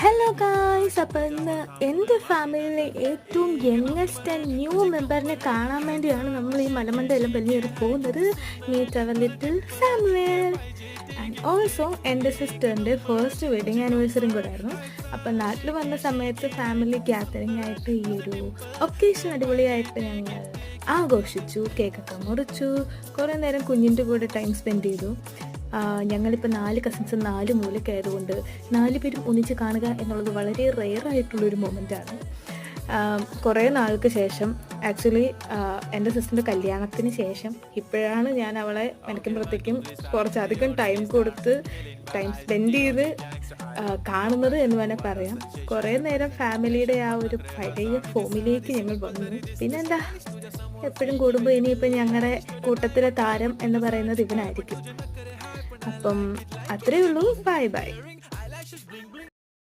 Hello guys, അപ്പോൾ ഇന്ന് എൻ്റെ ഫാമിലിയിലെ ഏറ്റവും യങ്ങസ്റ്റ് ആൻഡ് ന്യൂ മെമ്പറിനെ കാണാൻ വേണ്ടിയാണ് നമ്മൾ ഈ മലമണ്ടയെല്ലാം വലിയൊരു പോകുന്നത്. Meet our little Samuel. And also എൻ്റെ സിസ്റ്ററിൻ്റെ ഫസ്റ്റ് വെഡിങ് ആനിവേഴ്സറിയും കൂടെ ആയിരുന്നു. അപ്പം നാട്ടിൽ വന്ന സമയത്ത് ഫാമിലി ഗ്യാതറിംഗ് ആയിട്ട് ഈ ഒരു ഒക്കേഷൻ അടിപൊളിയായിട്ട് ഞങ്ങൾ ആഘോഷിച്ചു. കേക്കൊക്കെ മുറിച്ചു, കുറേ നേരം കുഞ്ഞിൻ്റെ കൂടെ ടൈം സ്പെൻഡ് ചെയ്തു. ഞങ്ങളിപ്പോൾ 4 കസിൻസ് 4 മൂലയ്ക്കായതുകൊണ്ട് 4 പേരും ഒന്നിച്ച് കാണുക എന്നുള്ളത് വളരെ റെയറായിട്ടുള്ളൊരു മൊമെൻ്റാണ്. കുറേ നാൾക്ക് ശേഷം, ആക്ച്വലി എൻ്റെ സിസ്റ്ററിൻ്റെ കല്യാണത്തിന് ശേഷം ഇപ്പോഴാണ് ഞാൻ അവളെ മെനക്കുമ്പോഴത്തേക്കും കുറച്ചധികം ടൈം കൊടുത്ത് ടൈം സ്പെൻഡ് ചെയ്ത് കാണുന്നത് എന്ന് വേണേൽ പറയാം. കുറേ നേരം ഫാമിലിയുടെ ആ ഒരു പഴയ ഫോമിലേക്ക് ഞങ്ങൾ വന്നു. പിന്നെന്താ, എപ്പോഴും കൂടുമ്പോൾ ഇനിയിപ്പോൾ ഞങ്ങളുടെ കൂട്ടത്തിലെ താരം എന്ന് പറയുന്നത് ഇവനായിരിക്കും. അപ്പം അത്രയേ ഉള്ളൂ. Bye bye.